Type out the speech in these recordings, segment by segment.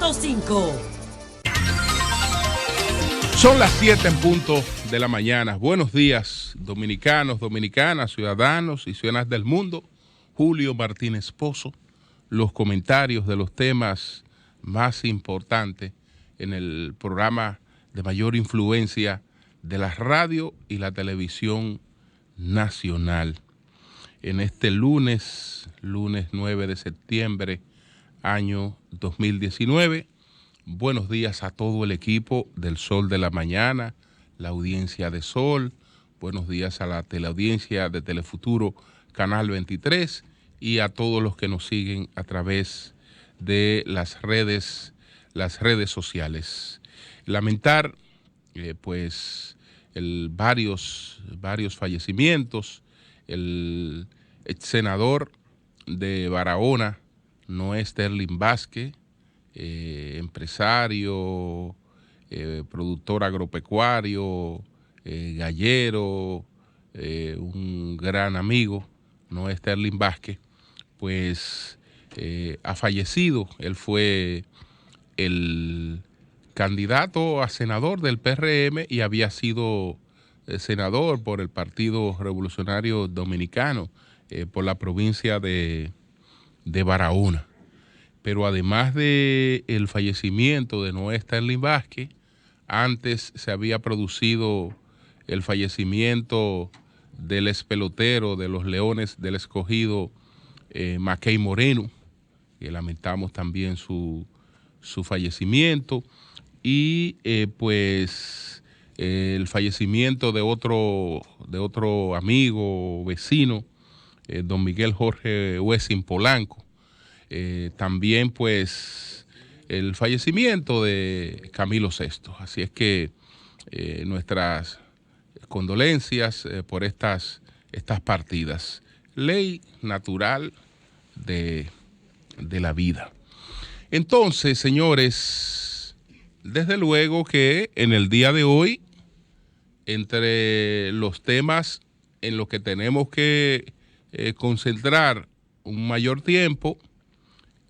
100.5. Son las 7 en punto de la mañana. Buenos días, dominicanos, dominicanas, ciudadanos y ciudadanas del mundo. Julio Martínez Pozo, los comentarios de los temas más importantes en el programa de mayor influencia de la radio y la televisión nacional. En este lunes 9 de septiembre, año 2019, buenos días a todo el equipo del Sol de la Mañana, la audiencia de Sol, buenos días a la teleaudiencia de Telefuturo Canal 23 y a todos los que nos siguen a través de las redes sociales. Lamentar pues varios fallecimientos. El ex senador de Barahona, Noé Sterling Vázquez, empresario, productor agropecuario, gallero, un gran amigo, Noé Sterling Vázquez, pues ha fallecido. Él fue el candidato a senador del PRM y había sido senador por el Partido Revolucionario Dominicano por la provincia de Barahona. Pero además del fallecimiento de Noé Sterling Vázquez, antes se había producido el fallecimiento del ex pelotero de los Leones del Escogido, Mackay Moreno, que lamentamos también su fallecimiento, y pues el fallecimiento de otro amigo, vecino, don Miguel Jorge Wessing Polanco. También pues el fallecimiento de Camilo VI. Así es que nuestras condolencias por estas partidas. Ley natural de la vida. Entonces, señores, desde luego que en el día de hoy, entre los temas en los que tenemos que concentrar un mayor tiempo,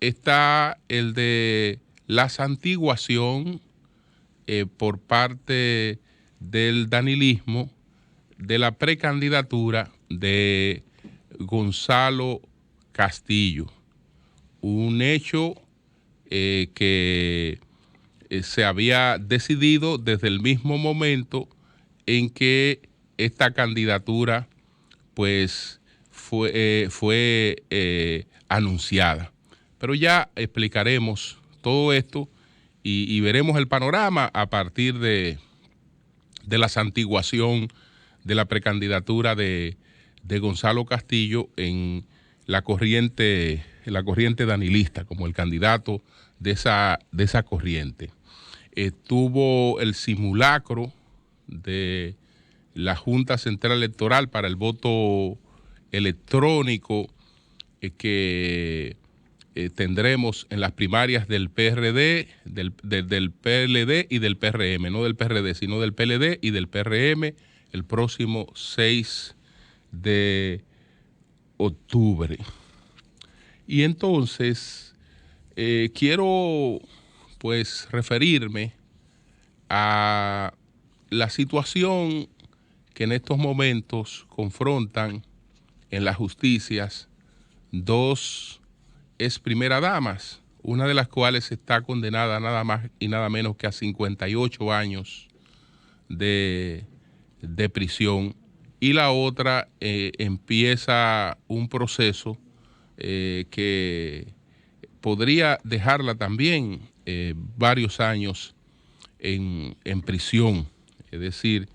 está el de la santiguación por parte del danilismo de la precandidatura de Gonzalo Castillo. Un hecho que se había decidido desde el mismo momento en que esta candidatura pues fue anunciada. Pero ya explicaremos todo esto y veremos el panorama a partir de la santiguación de la precandidatura de Gonzalo Castillo en la corriente danilista como el candidato de esa corriente. Tuvo el simulacro de la Junta Central Electoral para el voto electrónico que tendremos en las primarias del PRD, del PLD y del PRM, no del PRD, sino del PLD y del PRM el próximo 6 de octubre. Y entonces quiero pues referirme a la situación que en estos momentos confrontan en las justicias dos ex primeras damas, una de las cuales está condenada nada más y nada menos que a 58 años de prisión, y la otra empieza un proceso que podría dejarla también varios años en prisión. Es decir,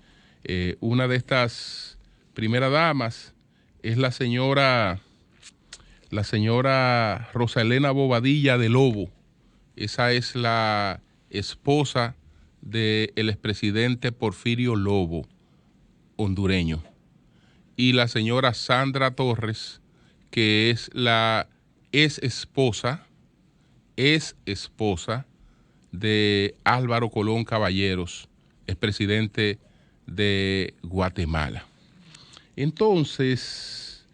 una de estas primeras damas es la señora Rosa Elena Bobadilla de Lobo. Esa es la esposa del expresidente Porfirio Lobo, hondureño. Y la señora Sandra Torres, que es la esposa de Álvaro Colón Caballeros, expresidente de Guatemala. Entonces,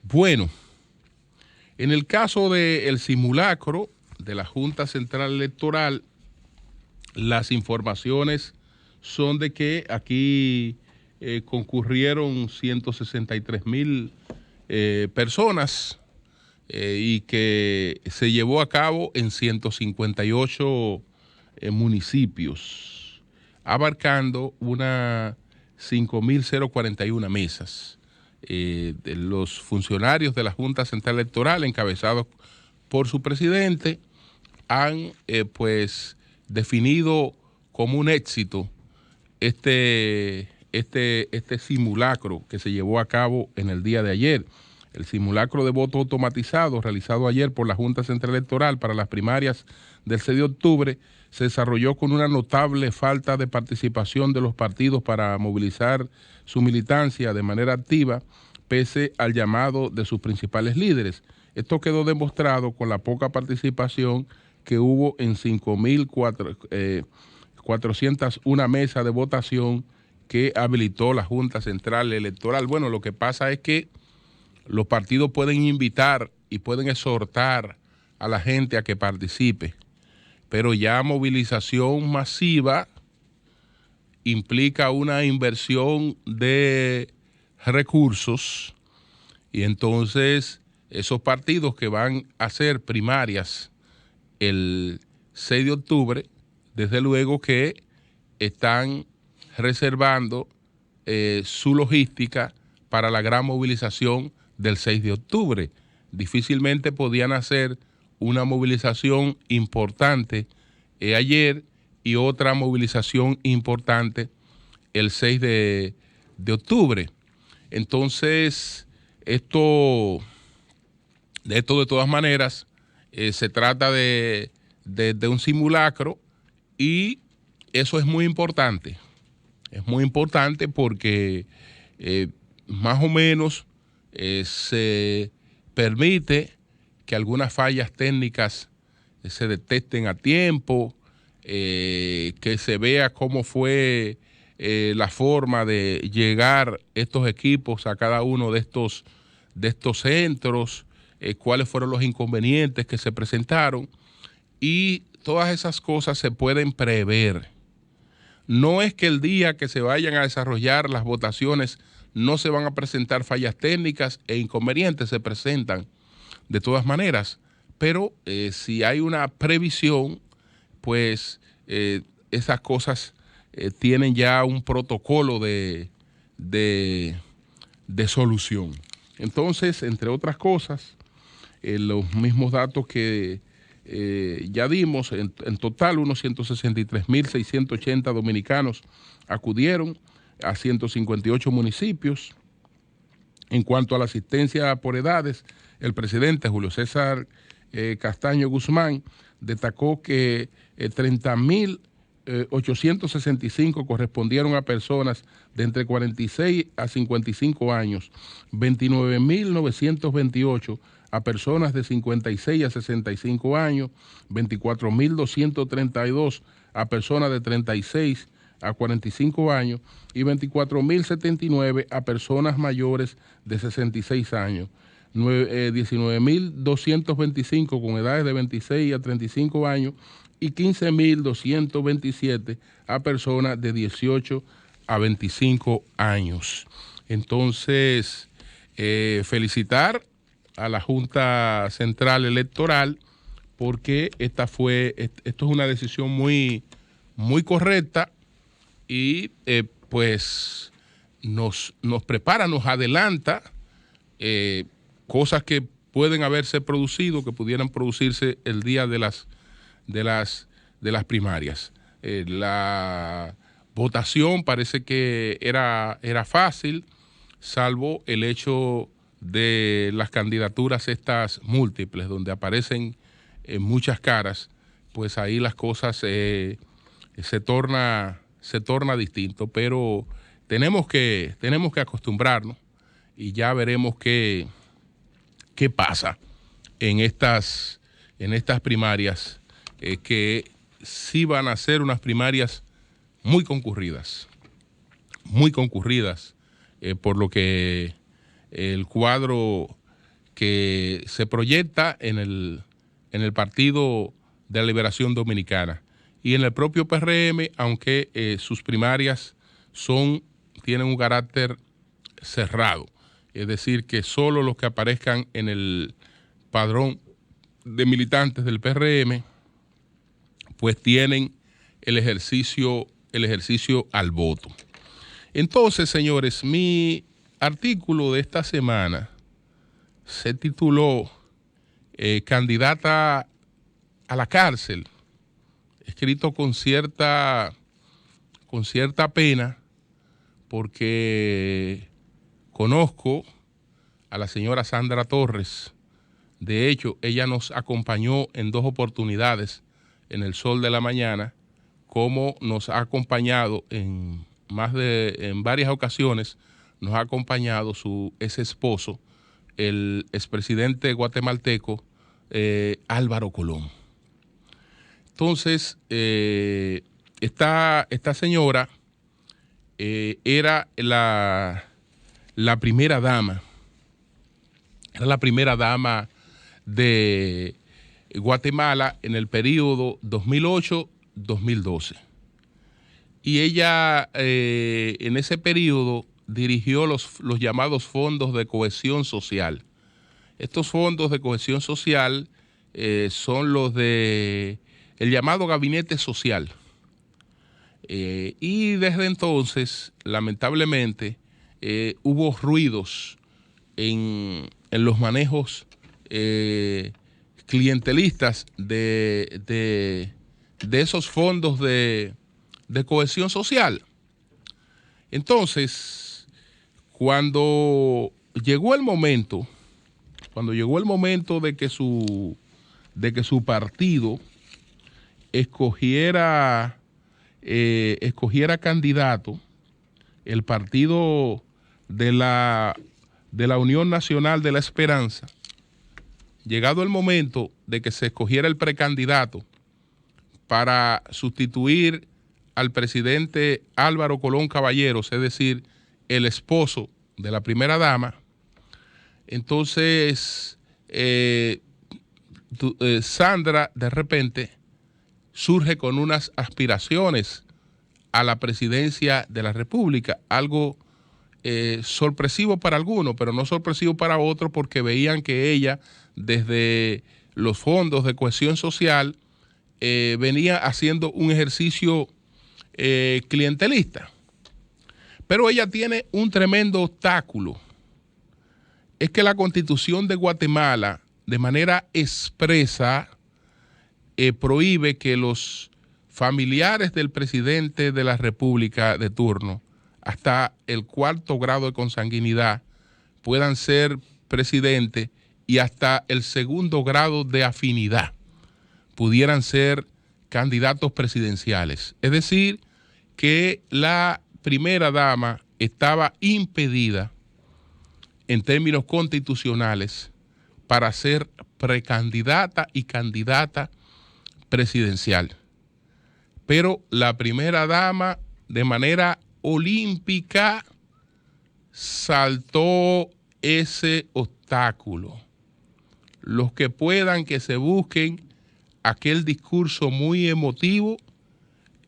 bueno, en el caso del simulacro de la Junta Central Electoral, las informaciones son de que aquí concurrieron 163,000 personas y que se llevó a cabo en 158 municipios, abarcando unas 5,041 mesas. De los funcionarios de la Junta Central Electoral, encabezados por su presidente, han pues definido como un éxito este simulacro que se llevó a cabo en el día de ayer. El simulacro de voto automatizado realizado ayer por la Junta Central Electoral para las primarias del 6 de octubre se desarrolló con una notable falta de participación de los partidos para movilizar su militancia de manera activa, pese al llamado de sus principales líderes. Esto quedó demostrado con la poca participación que hubo en 5,401 mesas de votación que habilitó la Junta Central Electoral. Bueno, lo que pasa es que los partidos pueden invitar y pueden exhortar a la gente a que participe, pero ya movilización masiva implica una inversión de recursos y entonces esos partidos que van a hacer primarias el 6 de octubre, desde luego que están reservando su logística para la gran movilización del 6 de octubre. Difícilmente podían hacer una movilización importante ayer y otra movilización importante el 6 de octubre. Entonces, esto de todas maneras se trata de un simulacro y eso es muy importante. Es muy importante porque más o menos se permite que algunas fallas técnicas se detecten a tiempo, que se vea cómo fue la forma de llegar estos equipos a cada uno de estos centros, cuáles fueron los inconvenientes que se presentaron, y todas esas cosas se pueden prever. No es que el día que se vayan a desarrollar las votaciones no se van a presentar fallas técnicas e inconvenientes, se presentan de todas maneras, pero si hay una previsión, pues esas cosas tienen ya un protocolo de solución. Entonces, entre otras cosas, los mismos datos que ya dimos, en total unos 163,680 dominicanos acudieron a 158 municipios. En cuanto a la asistencia por edades, el presidente Julio César Castaño Guzmán destacó que 30,865 correspondieron a personas de entre 46 a 55 años, 29,928 a personas de 56 a 65 años, 24,232 a personas de 36 a 45 años y 24,079 a personas mayores de 66 años. 19,225 con edades de 26 a 35 años y 15,227 a personas de 18 a 25 años. Entonces, felicitar a la Junta Central Electoral porque esto es una decisión muy, muy correcta y pues nos prepara, nos adelanta cosas que pueden haberse producido, que pudieran producirse el día de las primarias. La votación parece que era fácil, salvo el hecho de las candidaturas estas múltiples, donde aparecen muchas caras, pues ahí las cosas se torna distinto, pero tenemos que acostumbrarnos y ya veremos qué pasa en estas primarias, que sí van a ser unas primarias muy concurridas, por lo que el cuadro que se proyecta en el Partido de la Liberación Dominicana. Y en el propio PRM, aunque sus primarias tienen un carácter cerrado, es decir, que solo los que aparezcan en el padrón de militantes del PRM, pues tienen el ejercicio al voto. Entonces, señores, mi artículo de esta semana se tituló Candidata a la cárcel, escrito con cierta pena, porque conozco a la señora Sandra Torres. De hecho, ella nos acompañó en 2 oportunidades en El Sol de la Mañana, como nos ha acompañado en varias ocasiones, nos ha acompañado su ex esposo, el expresidente guatemalteco Álvaro Colón. Entonces, esta señora era la primera dama, de Guatemala en el periodo 2008-2012. Y ella en ese periodo dirigió los llamados fondos de cohesión social. Estos fondos de cohesión social son los de el llamado gabinete social. Y desde entonces, lamentablemente, hubo ruidos en los manejos clientelistas de esos fondos de cohesión social. Entonces, cuando llegó el momento de que su partido escogiera candidato, el partido de la Unión Nacional de la Esperanza, llegado el momento de que se escogiera el precandidato para sustituir al presidente Álvaro Colón Caballeros, es decir, el esposo de la primera dama, entonces Sandra de repente surge con unas aspiraciones a la presidencia de la República, algo sorpresivo para algunos, pero no sorpresivo para otros, porque veían que ella, desde los fondos de cohesión social, venía haciendo un ejercicio clientelista. Pero ella tiene un tremendo obstáculo. Es que la Constitución de Guatemala, de manera expresa, prohíbe que los familiares del presidente de la República de turno, hasta el 4º grado de consanguinidad, puedan ser presidente, y hasta el 2º grado de afinidad pudieran ser candidatos presidenciales. Es decir, que la primera dama estaba impedida en términos constitucionales para ser precandidata y candidata presidencial. Pero la primera dama, de manera olímpica, saltó ese obstáculo. Los que puedan, que se busquen aquel discurso muy emotivo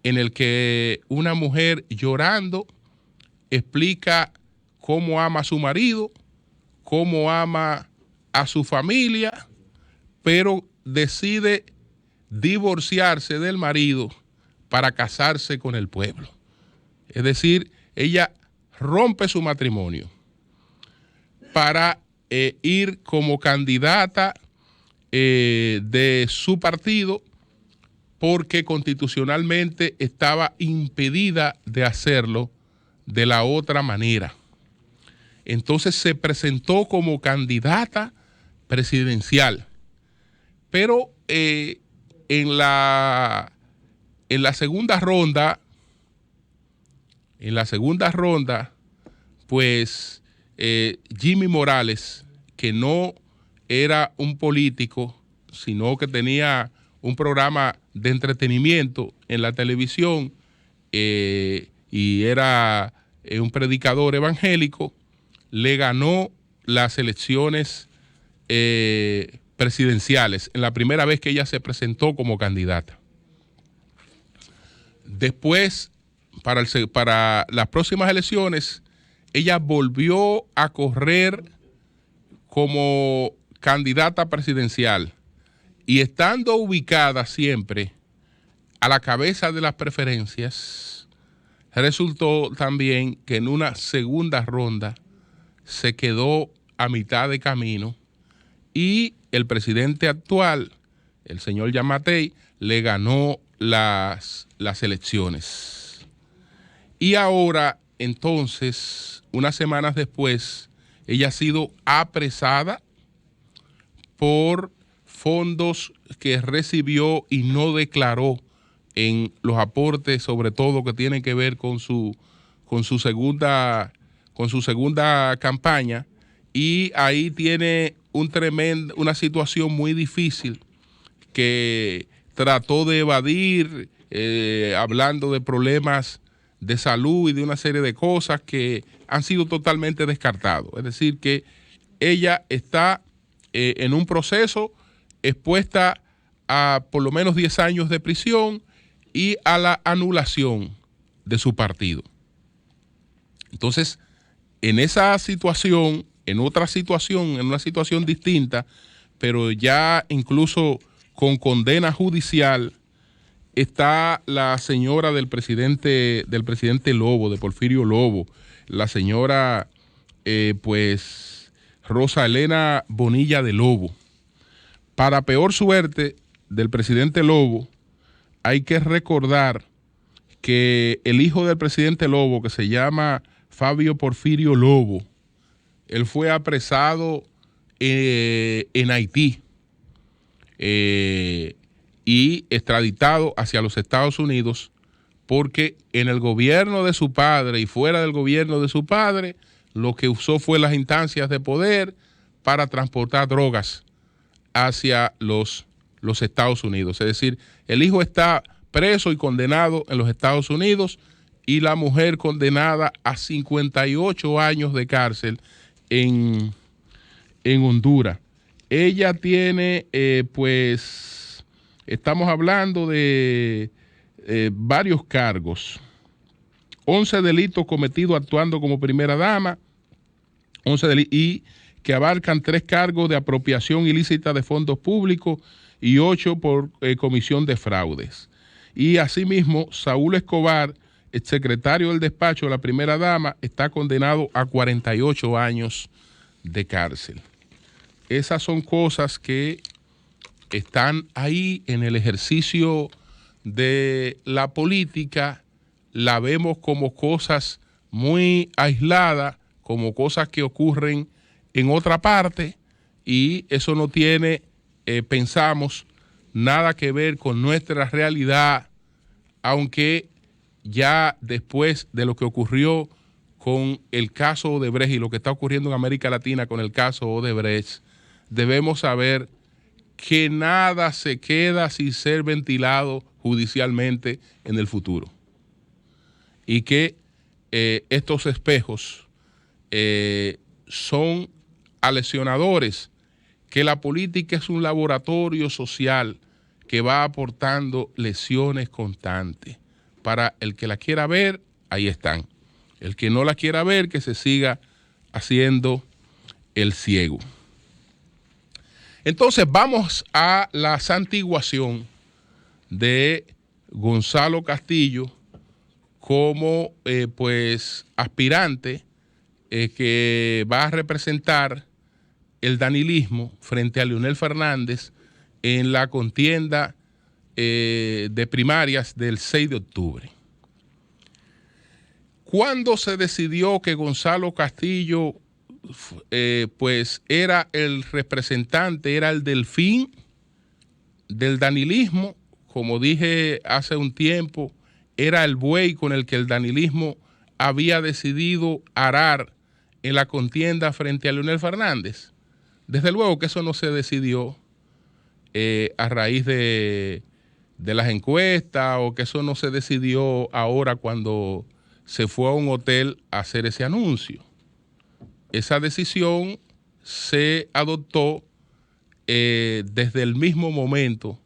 en el que una mujer llorando explica cómo ama a su marido, cómo ama a su familia, pero decide divorciarse del marido para casarse con el pueblo. Es decir, ella rompe su matrimonio para ir como candidata de su partido, porque constitucionalmente estaba impedida de hacerlo de la otra manera. Entonces se presentó como candidata presidencial, pero en la segunda ronda, pues Jimmy Morales, que no era un político, sino que tenía un programa de entretenimiento en la televisión y era un predicador evangélico, le ganó las elecciones presidenciales en la primera vez que ella se presentó como candidata. Después, para las próximas elecciones, ella volvió a correr como candidata presidencial y estando ubicada siempre a la cabeza de las preferencias, resultó también que en una segunda ronda se quedó a mitad de camino y el presidente actual, el señor Yamatei, le ganó las elecciones. Y ahora, entonces, unas semanas después, ella ha sido apresada por fondos que recibió y no declaró en los aportes, sobre todo que tienen que ver con su segunda campaña, y ahí tiene una situación muy difícil que trató de evadir, hablando de problemas de salud y de una serie de cosas que han sido totalmente descartados. Es decir, que ella está en un proceso expuesta a por lo menos 10 años de prisión y a la anulación de su partido. Entonces, en esa situación, en otra situación, en una situación distinta, pero ya incluso con condena judicial, está la señora del presidente Lobo, de Porfirio Lobo, la señora Rosa Elena Bonilla de Lobo. Para peor suerte del presidente Lobo, hay que recordar que el hijo del presidente Lobo, que se llama Fabio Porfirio Lobo, él fue apresado en Haití y extraditado hacia los Estados Unidos porque en el gobierno de su padre y fuera del gobierno de su padre, lo que usó fue las instancias de poder para transportar drogas hacia los Estados Unidos. Es decir, el hijo está preso y condenado en los Estados Unidos y la mujer condenada a 58 años de cárcel en Honduras. Ella tiene, estamos hablando de varios cargos. 11 delitos cometidos actuando como primera dama, 11 delitos, y que abarcan 3 cargos de apropiación ilícita de fondos públicos y 8 por comisión de fraudes. Y asimismo, Saúl Escobar, el secretario del despacho de la primera dama, está condenado a 48 años de cárcel. Esas son cosas que están ahí en el ejercicio de la política, la vemos como cosas muy aisladas, como cosas que ocurren en otra parte, y eso no tiene, pensamos, nada que ver con nuestra realidad, aunque ya después de lo que ocurrió con el caso Odebrecht y lo que está ocurriendo en América Latina con el caso Odebrecht, debemos saber que nada se queda sin ser ventilado judicialmente en el futuro. Y que estos espejos son aleccionadores, que la política es un laboratorio social que va aportando lecciones constantes. Para el que la quiera ver, ahí están. El que no la quiera ver, que se siga haciendo el ciego. Entonces vamos a la santiguación de Gonzalo Castillo como aspirante que va a representar el danilismo frente a Leonel Fernández en la contienda de primarias del 6 de octubre. ¿Cuándo se decidió que Gonzalo Castillo era el representante, era el delfín del danilismo? Como dije hace un tiempo, era el buey con el que el danilismo había decidido arar en la contienda frente a Leonel Fernández. Desde luego que eso no se decidió a raíz de las encuestas, o que eso no se decidió ahora cuando se fue a un hotel a hacer ese anuncio. Esa decisión se adoptó desde el mismo momento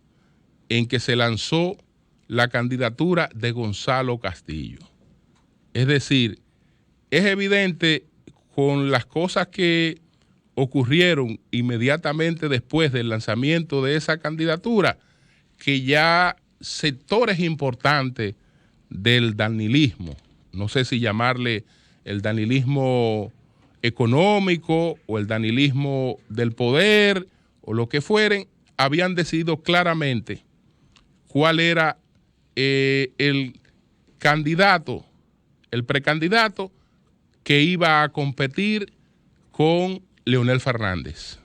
en que se lanzó la candidatura de Gonzalo Castillo. Es decir, es evidente con las cosas que ocurrieron inmediatamente después del lanzamiento de esa candidatura que ya sectores importantes del danilismo, no sé si llamarle el danilismo económico o el danilismo del poder o lo que fueren, habían decidido claramente cuál era el candidato, el precandidato que iba a competir con Leonel Fernández.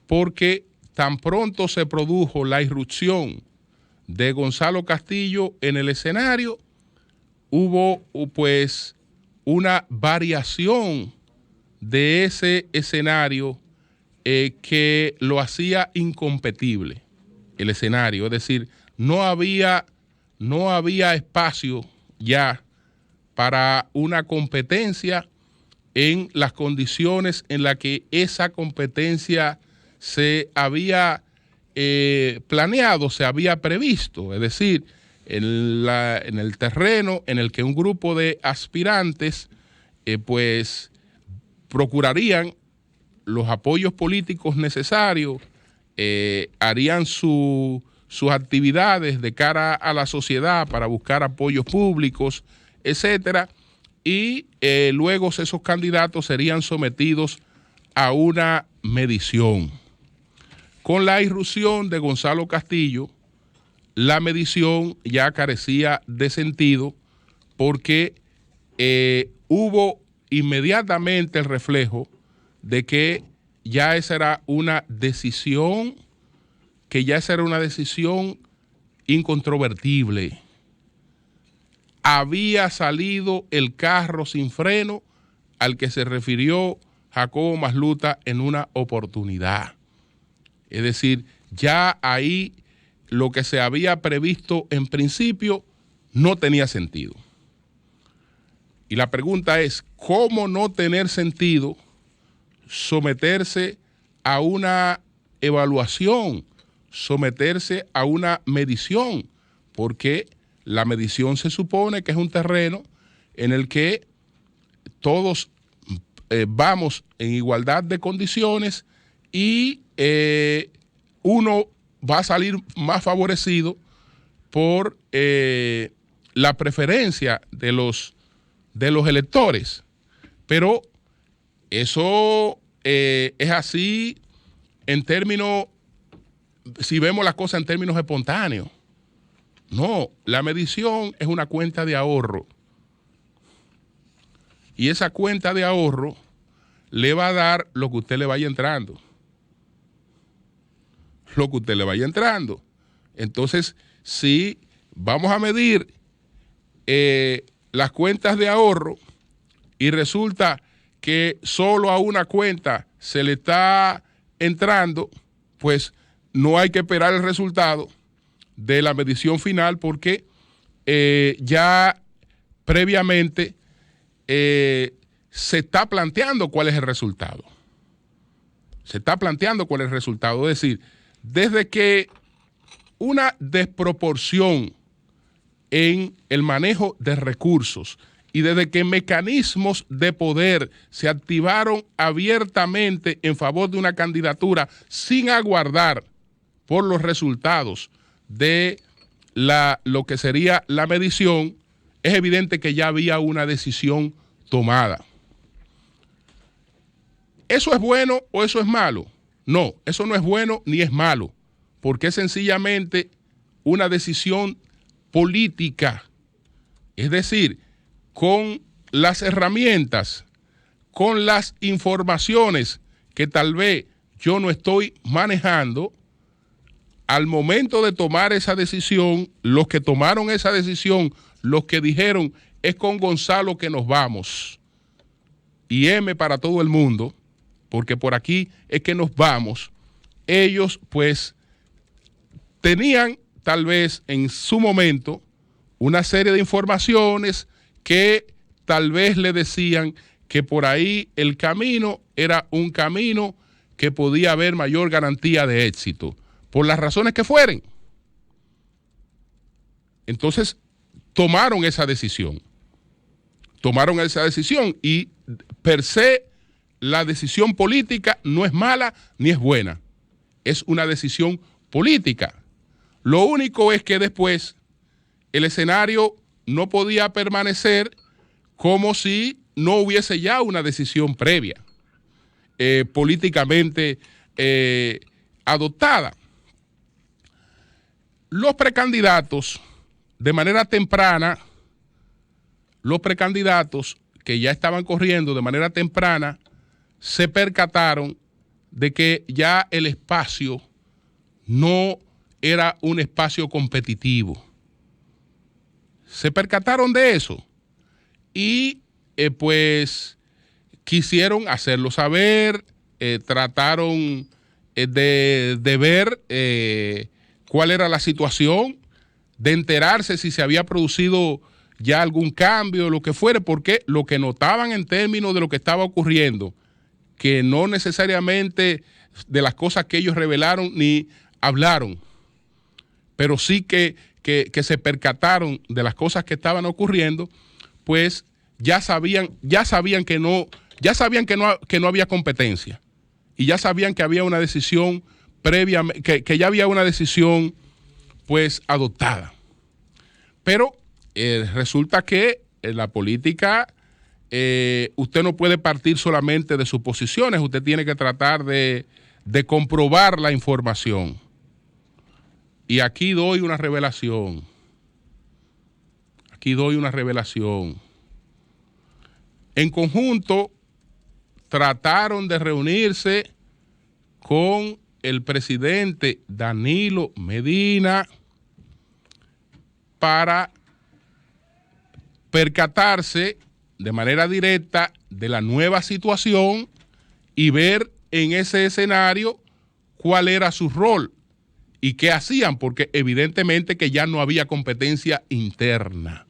Porque tan pronto se produjo la irrupción de Gonzalo Castillo en el escenario, hubo pues una variación de ese escenario que lo hacía incompetible, el escenario. Es decir, no había espacio ya para una competencia en las condiciones en las que esa competencia se había planeado, se había previsto. Es decir, en el terreno en el que un grupo de aspirantes pues procurarían los apoyos políticos necesarios, harían sus actividades de cara a la sociedad para buscar apoyos públicos, etcétera, y luego esos candidatos serían sometidos a una medición. Con la irrupción de Gonzalo Castillo, la medición ya carecía de sentido porque hubo inmediatamente el reflejo de que ya esa era una decisión, incontrovertible. Había salido el carro sin freno al que se refirió Jacobo Masluta en una oportunidad. Es decir, ya ahí lo que se había previsto en principio no tenía sentido. Y la pregunta es, ¿cómo no tener sentido someterse a una evaluación, someterse a una medición? Porque la medición se supone que es un terreno en el que todos vamos en igualdad de condiciones y uno va a salir más favorecido por la preferencia de los electores. Pero eso es así en términos, si vemos las cosas en términos espontáneos. No, la medición es una cuenta de ahorro. Y esa cuenta de ahorro le va a dar lo que usted le vaya entrando. Lo que usted le vaya entrando. Entonces, si vamos a medir las cuentas de ahorro y resulta que solo a una cuenta se le está entrando, pues no hay que esperar el resultado de la medición final porque ya previamente se está planteando cuál es el resultado. Se está planteando cuál es el resultado. Es decir, desde que una desproporción en el manejo de recursos y desde que mecanismos de poder se activaron abiertamente en favor de una candidatura sin aguardar por los resultados de lo que sería la medición, es evidente que ya había una decisión tomada. ¿Eso es bueno o eso es malo? No, eso no es bueno ni es malo, porque es sencillamente una decisión política. Es decir, con las herramientas, con las informaciones que tal vez yo no estoy manejando, al momento de tomar esa decisión, los que tomaron esa decisión, los que dijeron, es con Gonzalo que nos vamos, y M para todo el mundo, porque por aquí es que nos vamos, ellos pues tenían tal vez en su momento una serie de informaciones que tal vez le decían que por ahí el camino era un camino que podía haber mayor garantía de éxito, por las razones que fueren. Entonces, tomaron esa decisión y per se la decisión política no es mala ni es buena, es una decisión política. Lo único es que después el escenario no podía permanecer como si no hubiese ya una decisión previa, políticamente adoptada. Los precandidatos, de manera temprana, los precandidatos que ya estaban corriendo de manera temprana, se percataron de que ya el espacio no era un espacio competitivo. Se percataron de eso y pues quisieron hacerlo saber, trataron de ver cuál era la situación, de enterarse si se había producido ya algún cambio, lo que fuere, porque lo que notaban en términos de lo que estaba ocurriendo, que no necesariamente de las cosas que ellos revelaron ni hablaron, pero sí que se percataron de las cosas que estaban ocurriendo, pues ya sabían que no había competencia y ya sabían que había una decisión previa, que ya había una decisión pues adoptada. Pero resulta que en la política usted no puede partir solamente de suposiciones, usted tiene que tratar de comprobar la información. Y aquí doy una revelación. En conjunto trataron de reunirse con el presidente Danilo Medina para percatarse de manera directa de la nueva situación y ver en ese escenario cuál era su rol y qué hacían, porque evidentemente que ya no había competencia interna.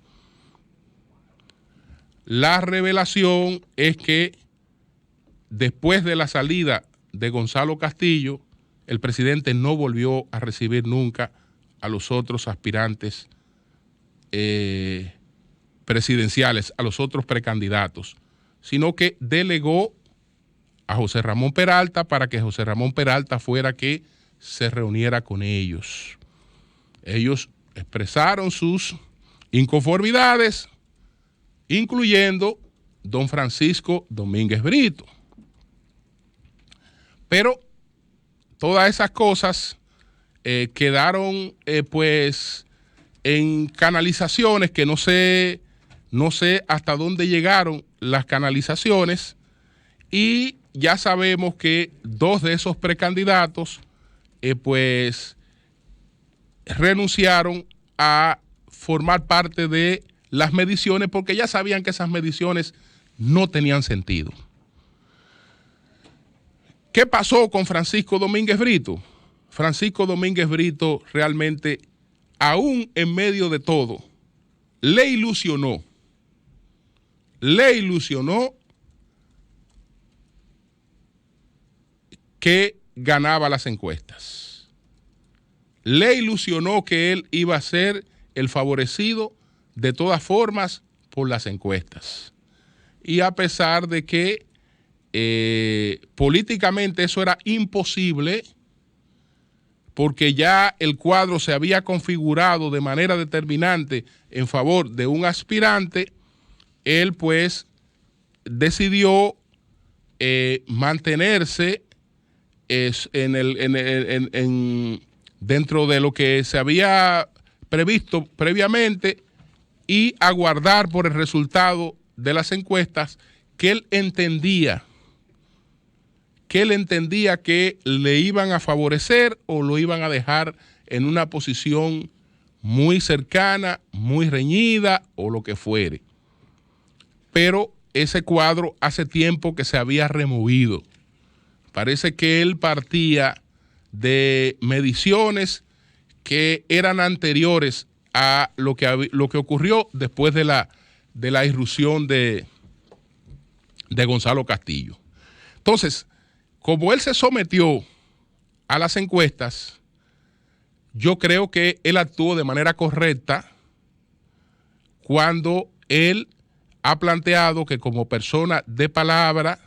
La revelación es que después de la salida de Gonzalo Castillo, el presidente no volvió a recibir nunca a los otros aspirantes presidenciales, a los otros precandidatos, sino que delegó a José Ramón Peralta para que José Ramón Peralta fuera que se reuniera con ellos. Ellos expresaron sus inconformidades, incluyendo don Francisco Domínguez Brito. Pero todas esas cosas quedaron pues en canalizaciones que no sé hasta dónde llegaron las canalizaciones, y ya sabemos que dos de esos precandidatos pues renunciaron a formar parte de las mediciones porque ya sabían que esas mediciones no tenían sentido. ¿Qué pasó con Francisco Domínguez Brito? Francisco Domínguez Brito realmente, aún en medio de todo, le ilusionó que ganaba las encuestas. Le ilusionó que él iba a ser el favorecido de todas formas por las encuestas. Y a pesar de que políticamente eso era imposible, porque ya el cuadro se había configurado de manera determinante en favor de un aspirante, él pues decidió mantenerse dentro de lo que se había previsto previamente y aguardar por el resultado de las encuestas que él entendía que le iban a favorecer o lo iban a dejar en una posición muy cercana, muy reñida o lo que fuere. Pero ese cuadro hace tiempo que se había removido. Parece que él partía de mediciones que eran anteriores a lo que ocurrió después de la irrupción de Gonzalo Castillo. Entonces, como él se sometió a las encuestas, yo creo que él actuó de manera correcta cuando él ha planteado que como persona de palabra,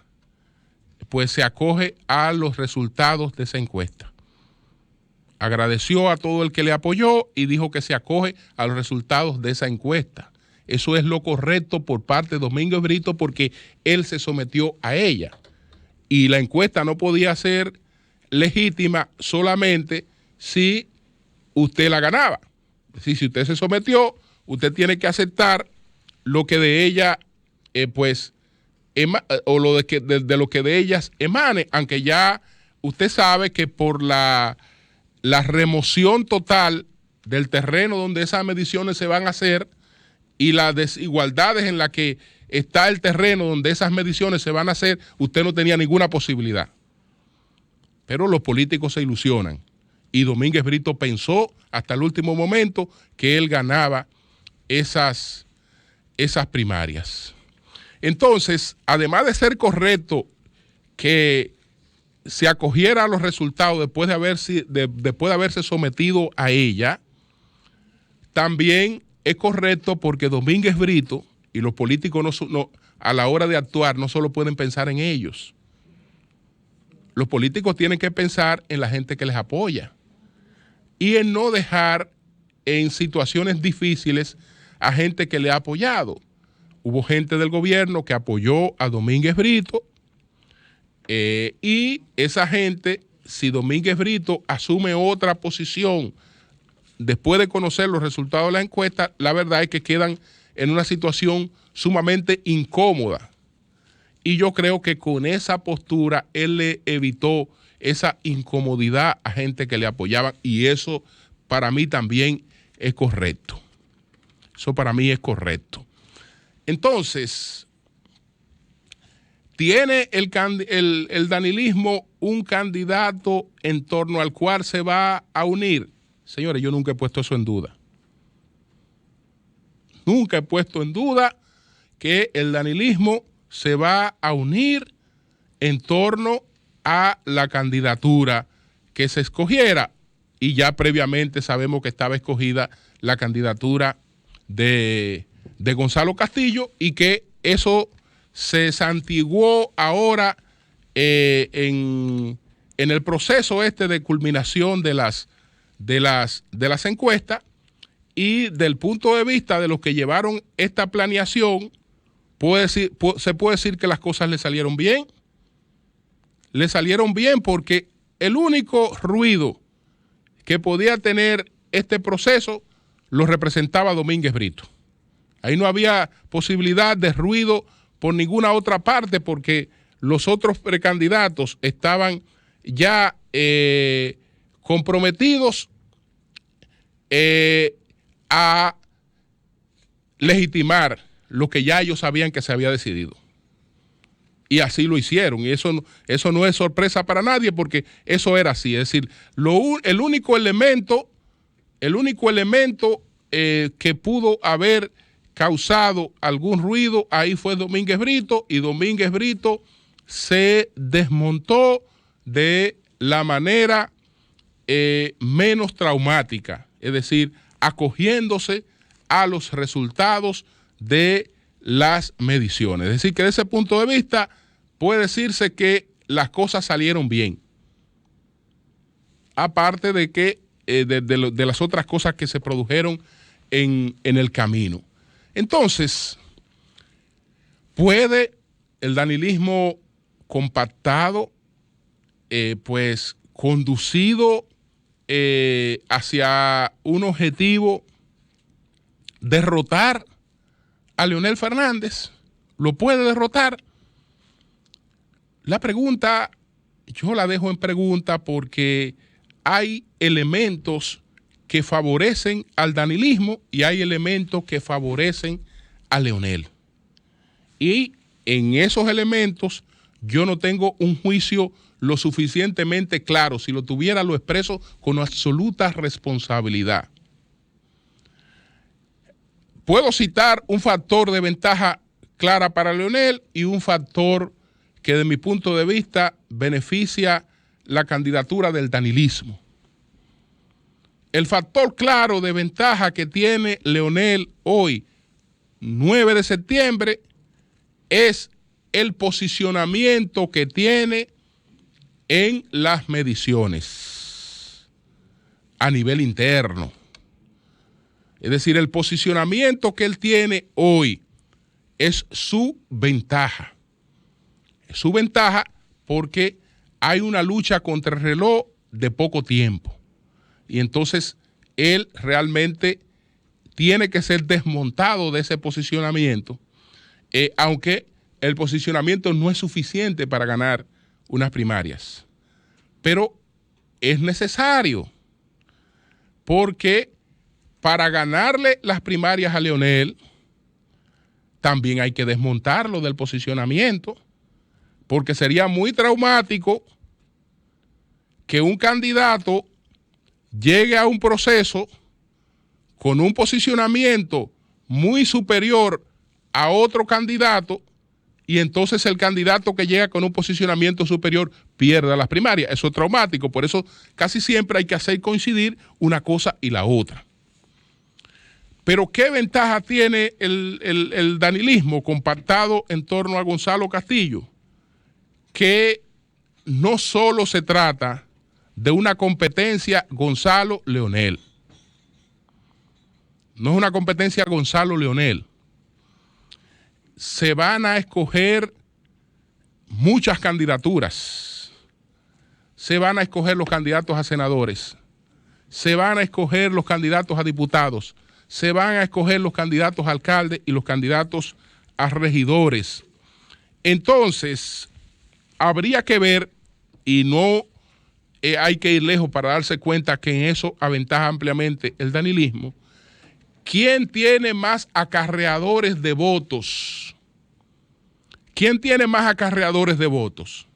pues se acoge a los resultados de esa encuesta. Agradeció a todo el que le apoyó y dijo que se acoge a los resultados de esa encuesta. Eso es lo correcto por parte de Domínguez Brito porque él se sometió a ella. Y la encuesta no podía ser legítima solamente si usted la ganaba. Es decir, si usted se sometió, usted tiene que aceptar lo que de ella, o de lo que de ellas emane, aunque ya usted sabe que por la remoción total del terreno donde esas mediciones se van a hacer y las desigualdades en las que está el terreno donde esas mediciones se van a hacer, usted no tenía ninguna posibilidad. Pero los políticos se ilusionan y Domínguez Brito pensó hasta el último momento que él ganaba esas primarias. Entonces, además de ser correcto que se acogiera a los resultados después de haberse sometido a ella, también es correcto porque Domínguez Brito y los políticos a la hora de actuar no solo pueden pensar en ellos. Los políticos tienen que pensar en la gente que les apoya y en no dejar en situaciones difíciles a gente que le ha apoyado. Hubo gente del gobierno que apoyó a Domínguez Brito y esa gente, si Domínguez Brito asume otra posición después de conocer los resultados de la encuesta, la verdad es que quedan en una situación sumamente incómoda. Y yo creo que con esa postura él le evitó esa incomodidad a gente que le apoyaba y eso para mí también es correcto. Eso para mí es correcto. Entonces, ¿tiene el danilismo un candidato en torno al cual se va a unir? Señores, yo nunca he puesto eso en duda. Nunca he puesto en duda que el danilismo se va a unir en torno a la candidatura que se escogiera. Y ya previamente sabemos que estaba escogida la candidatura de Gonzalo Castillo y que eso se santiguó ahora en el proceso de culminación de las encuestas y del punto de vista de los que llevaron esta planeación, se puede decir que las cosas le salieron bien. Le salieron bien porque el único ruido que podía tener este proceso lo representaba Domínguez Brito. Ahí no había posibilidad de ruido por ninguna otra parte porque los otros precandidatos estaban ya comprometidos a legitimar lo que ya ellos sabían que se había decidido. Y así lo hicieron. Y eso no es sorpresa para nadie porque eso era así. Es decir, el único elemento que pudo haber causado algún ruido ahí fue Domínguez Brito y Domínguez Brito se desmontó de la manera menos traumática, es decir, acogiéndose a los resultados de las mediciones. Es decir, que desde ese punto de vista puede decirse que las cosas salieron bien. Aparte de que de las otras cosas que se produjeron en el camino. Entonces, ¿puede el danilismo compactado, pues conducido hacia un objetivo, derrotar a Leonel Fernández? ¿Lo puede derrotar? La pregunta, yo la dejo en pregunta porque hay elementos que favorecen al danilismo y hay elementos que favorecen a Leonel. Y en esos elementos yo no tengo un juicio lo suficientemente claro. Si lo tuviera, lo expreso con absoluta responsabilidad. Puedo citar un factor de ventaja clara para Leonel y un factor que de mi punto de vista beneficia la candidatura del danilismo. El factor claro de ventaja que tiene Leonel hoy, 9 de septiembre, es el posicionamiento que tiene en las mediciones a nivel interno. Es decir, el posicionamiento que él tiene hoy es su ventaja. Es su ventaja porque hay una lucha contra el reloj de poco tiempo. Y entonces él realmente tiene que ser desmontado de ese posicionamiento, aunque el posicionamiento no es suficiente para ganar unas primarias. Pero es necesario, porque para ganarle las primarias a Leonel, también hay que desmontarlo del posicionamiento, porque sería muy traumático que un candidato llegue a un proceso con un posicionamiento muy superior a otro candidato y entonces el candidato que llega con un posicionamiento superior pierda las primarias. Eso es traumático, por eso casi siempre hay que hacer coincidir una cosa y la otra. Pero ¿qué ventaja tiene el danilismo compactado en torno a Gonzalo Castillo? Que no solo se trata de una competencia Gonzalo-Leonel. No es una competencia Gonzalo-Leonel. Se van a escoger muchas candidaturas. Se van a escoger los candidatos a senadores. Se van a escoger los candidatos a diputados. Se van a escoger los candidatos a alcaldes y los candidatos a regidores. Entonces, habría que ver, y no hay que ir lejos para darse cuenta que en eso aventaja ampliamente el danilismo, ¿quién tiene más acarreadores de votos? ¿Quién tiene más acarreadores de votos?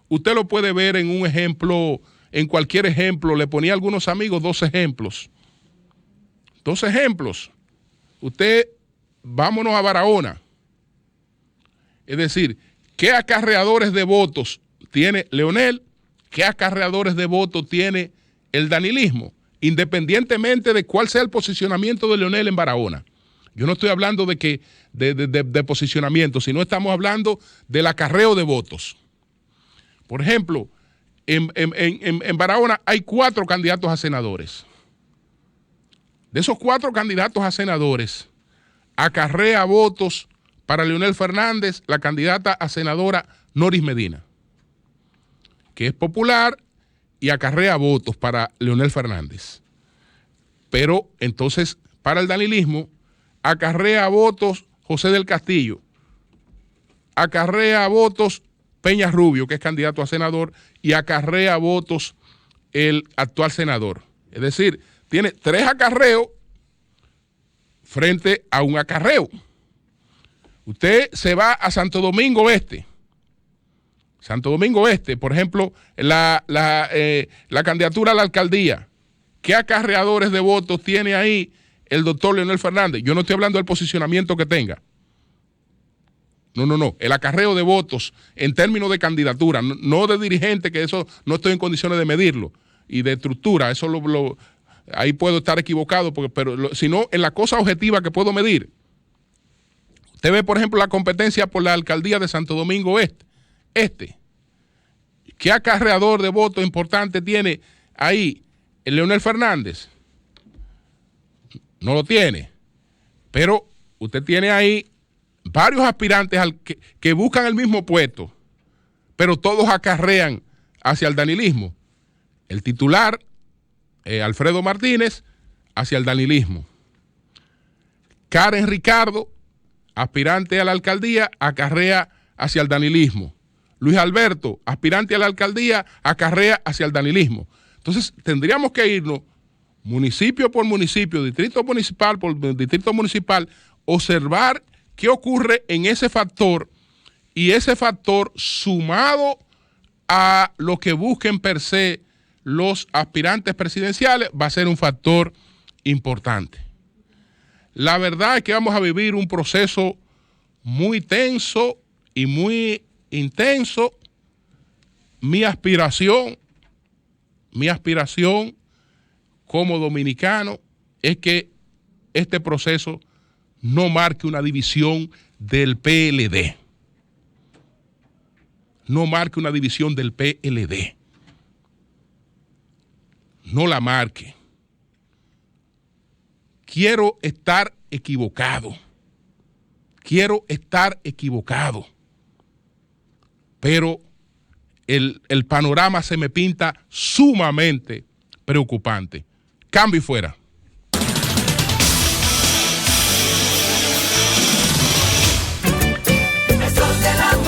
Usted lo puede ver en un ejemplo, en cualquier ejemplo. Le ponía a algunos amigos 2 ejemplos. 2 ejemplos. Usted, vámonos a Barahona. Es decir, ¿qué acarreadores de votos tiene Leonel? ¿Qué acarreadores de votos tiene el danilismo? Independientemente de cuál sea el posicionamiento de Leonel en Barahona. Yo no estoy hablando de posicionamiento, sino estamos hablando del acarreo de votos. Por ejemplo, en Barahona hay 4 candidatos a senadores. De esos 4 candidatos a senadores, acarrea votos para Leonel Fernández la candidata a senadora Noris Medina, que es popular y acarrea votos para Leonel Fernández. Pero entonces, para el danilismo, acarrea votos José del Castillo, acarrea votos Peña Rubio, que es candidato a senador, y acarrea votos el actual senador. Es decir, tiene 3 acarreos frente a un acarreo. Usted se va a Santo Domingo Este. Santo Domingo Este, por ejemplo, la candidatura a la alcaldía. ¿Qué acarreadores de votos tiene ahí el doctor Leonel Fernández? Yo no estoy hablando del posicionamiento que tenga. No. El acarreo de votos en términos de candidatura, no de dirigente, que eso no estoy en condiciones de medirlo, y de estructura, eso ahí puedo estar equivocado, sino en la cosa objetiva que puedo medir. Usted ve, por ejemplo, la competencia por la alcaldía de Santo Domingo Este. ¿Qué acarreador de votos importante tiene ahí el Leonel Fernández? No lo tiene. Pero usted tiene ahí varios aspirantes que buscan el mismo puesto, pero todos acarrean hacia el danilismo. El titular, Alfredo Martínez, hacia el danilismo. Karen Ricardo, aspirante a la alcaldía, acarrea hacia el danilismo. Luis Alberto, aspirante a la alcaldía, acarrea hacia el danilismo. Entonces, tendríamos que irnos municipio por municipio, distrito municipal por distrito municipal, observar qué ocurre en ese factor, y ese factor sumado a lo que busquen per se los aspirantes presidenciales va a ser un factor importante. La verdad es que vamos a vivir un proceso muy tenso y muy intenso mi aspiración como dominicano es que este proceso no marque una división del PLD. No marque una división del PLD. No la marque. Quiero estar equivocado. Pero el panorama se me pinta sumamente preocupante. Cambio y fuera.